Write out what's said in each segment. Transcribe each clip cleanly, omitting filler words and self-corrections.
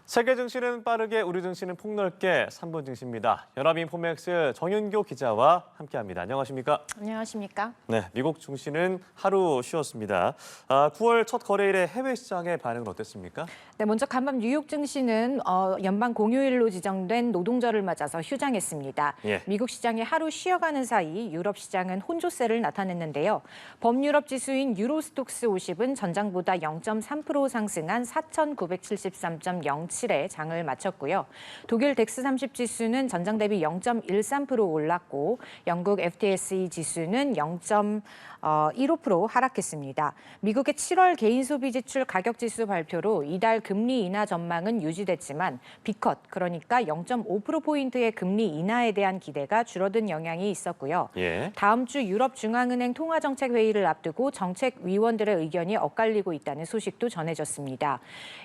세계 증시는 빠르게, 우리 증시는 폭넓게 3분 증시입니다. 연합인포맥스 정윤교 기자와 함께합니다. 안녕하십니까? 안녕하십니까? 네, 미국 증시는 하루 쉬었습니다. 9월 첫 거래일에 해외 시장의 반응은 어땠습니까? 네, 먼저 간밤 뉴욕 증시는 연방 공휴일로 지정된 노동절을 맞아서 휴장했습니다. 예. 미국 시장이 하루 쉬어가는 사이 유럽 시장은 혼조세를 나타냈는데요. 범유럽 지수인 유로스톡스 50은 전장보다 0.3% 상승한 4,973.07에 장을 마쳤고요. 독일 덱스 30 지수는 전장 대비 0.13% 올랐고 영국 FTSE 지수는 0.15% 하락했습니다. 미국의 7월 개인 소비 지출 가격 지수 발표로 이달 금리 인하 전망은 유지됐지만 B컷, 그러니까 0.5%포인트의 금리 인하에 대한 기대가 줄어든 영향이 있었고요. 예. 다음 주 유럽 중앙은행 통화정책 회의를 앞두고 정책위원들의 의견이 엇갈리고 있다는 소식도 전해졌습니다.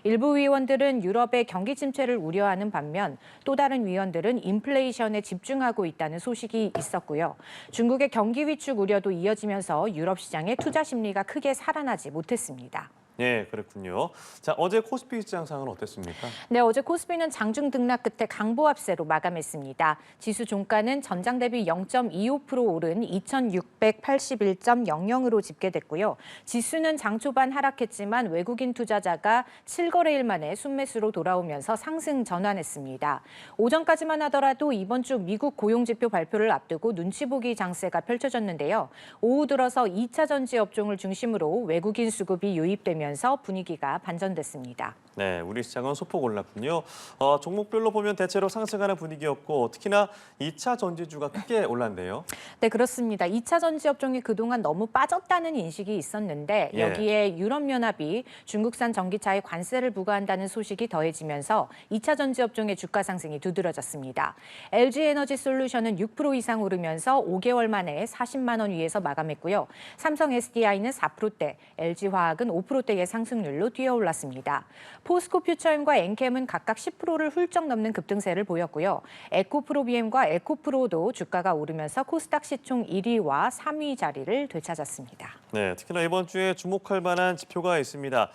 일부 위원들은 유럽의 경기 침체를 우려하는 반면 또 다른 위원들은 인플레이션에 집중하고 있다는 소식이 있었고요. 중국의 경기 위축 우려도 이어지면서 유럽 시장의 투자 심리가 크게 살아나지 못했습니다. 예, 그렇군요. 자, 어제 코스피 시장 상은 어땠습니까? 네, 어제 코스피는 장중 등락 끝에 강보합세로 마감했습니다. 지수 종가는 전장 대비 0.25% 오른 2,681.00으로 집계됐고요. 지수는 장 초반 하락했지만 외국인 투자자가 7거래일 만에 순매수로 돌아오면서 상승 전환했습니다. 오전까지만 하더라도 이번 주 미국 고용지표 발표를 앞두고 눈치 보기 장세가 펼쳐졌는데요. 오후 들어서 2차 전지 업종을 중심으로 외국인 수급이 유입되면서 분위기가 반전됐습니다. 네, 우리 시장은 소폭 올랐군요. 종목별로 보면 대체로 상승하는 분위기였고 특히나 2차 전지주가 크게 올랐네요. 네, 그렇습니다. 2차 전지 업종이 그동안 너무 빠졌다는 인식이 있었는데 예. 여기에 유럽연합이 중국산 전기차에 관세를 부과한다는 소식이 더해지면서 2차 전지 업종의 주가 상승이 두드러졌습니다. LG에너지솔루션은 6% 이상 오르면서 5개월 만에 40만 원 위에서 마감했고요. 삼성 SDI는 4%대, LG화학은 5%대의 상승률로 뛰어올랐습니다. 포스코 퓨처엠과 엔캠은 각각 10%를 훌쩍 넘는 급등세를 보였고요. 에코프로비엠과 에코프로도 주가가 오르면서 코스닥 시총 1위와 3위 자리를 되찾았습니다. 네, 특히나 이번 주에 주목할 만한 지표가 있습니다.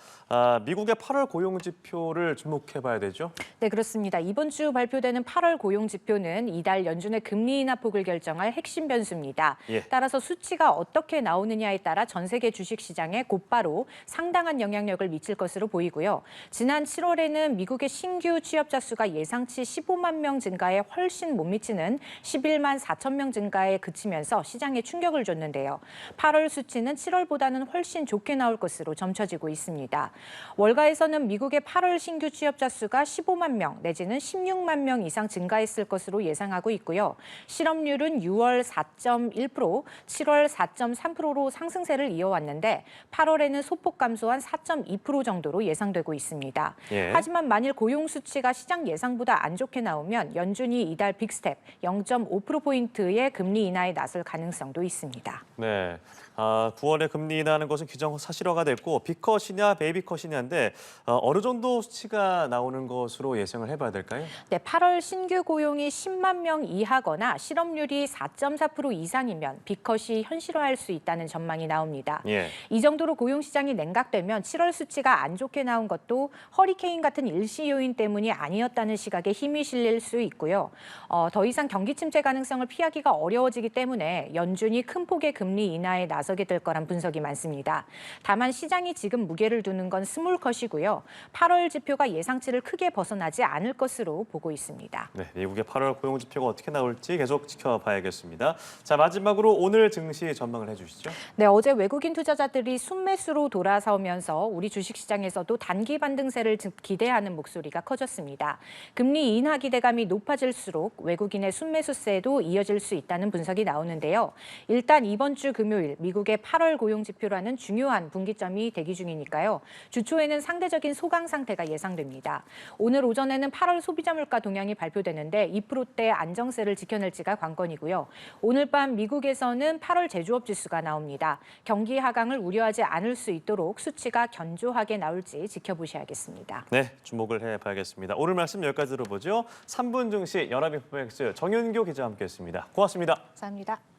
미국의 8월 고용 지표를 주목해봐야 되죠? 네, 그렇습니다. 이번 주 발표되는 8월 고용 지표는 이달 연준의 금리 인하 폭을 결정할 핵심 변수입니다. 예. 따라서 수치가 어떻게 나오느냐에 따라 전 세계 주식시장에 곧바로 상당한 영향력을 미칠 것으로 보이고요. 지난 7월에는 미국의 신규 취업자 수가 예상치 15만 명 증가에 훨씬 못 미치는 11만 4천 명 증가에 그치면서 시장에 충격을 줬는데요. 8월 수치는 7월보다는 훨씬 좋게 나올 것으로 점쳐지고 있습니다. 월가에서는 미국의 8월 신규 취업자 수가 15만 명 내지는 16만 명 이상 증가했을 것으로 예상하고 있고요. 실업률은 6월 4.1%, 7월 4.3%로 상승세를 이어왔는데 8월에는 소폭 감소한 4.2% 정도로 예상되고 있습니다. 예. 하지만 만일 고용 수치가 시장 예상보다 안 좋게 나오면 연준이 이달 빅스텝 0.5%포인트의 금리 인하에 나설 가능성도 있습니다. 네, 9월에 금리 인하하는 것은 기정사실화가 됐고 B컷이냐 베이비컷이냐인데 어느 정도 수치가 나오는 것으로 예상을 해봐야 될까요? 네, 8월 신규 고용이 10만 명 이하거나 실업률이 4.4% 이상이면 B컷이 현실화할 수 있다는 전망이 나옵니다. 예. 이 정도로 고용 시장이 냉각되면 7월 수치가 안 좋게 나온 것도 허리케인 같은 일시 요인 때문이 아니었다는 시각에 힘이 실릴 수 있고요. 더 이상 경기 침체 가능성을 피하기가 어려워지기 때문에 연준이 큰 폭의 금리 인하에 나서게 될 거란 분석이 많습니다. 다만 시장이 지금 무게를 두는 건 스몰컷이고요. 8월 지표가 예상치를 크게 벗어나지 않을 것으로 보고 있습니다. 네, 미국의 8월 고용 지표가 어떻게 나올지 계속 지켜봐야겠습니다. 자, 마지막으로 오늘 증시 전망을 해주시죠. 네, 어제 외국인 투자자들이 순매수로 돌아서면서 우리 주식시장에서도 단기 반등세를 기대하는 목소리가 커졌습니다. 금리 인하 기대감이 높아질수록 외국인의 순매수세도 이어질 수 있다는 분석이 나오는데요. 일단 이번 주 금요일 미국의 8월 고용 지표라는 중요한 분기점이 대기 중이니까요. 주 초에는 상대적인 소강 상태가 예상됩니다. 오늘 오전에는 8월 소비자 물가 동향이 발표되는데 2%대 안정세를 지켜낼지가 관건이고요. 오늘 밤 미국에서는 8월 제조업 지수가 나옵니다. 경기 하강을 우려하지 않을 수 있도록 수치가 견조하게 나올지 지켜보셔야겠습니다. 네, 주목을 해봐야겠습니다. 오늘 말씀 여기까지 들어보죠. 3분 증시 연합인포맥스 정윤교 기자와 함께했습니다. 고맙습니다. 감사합니다.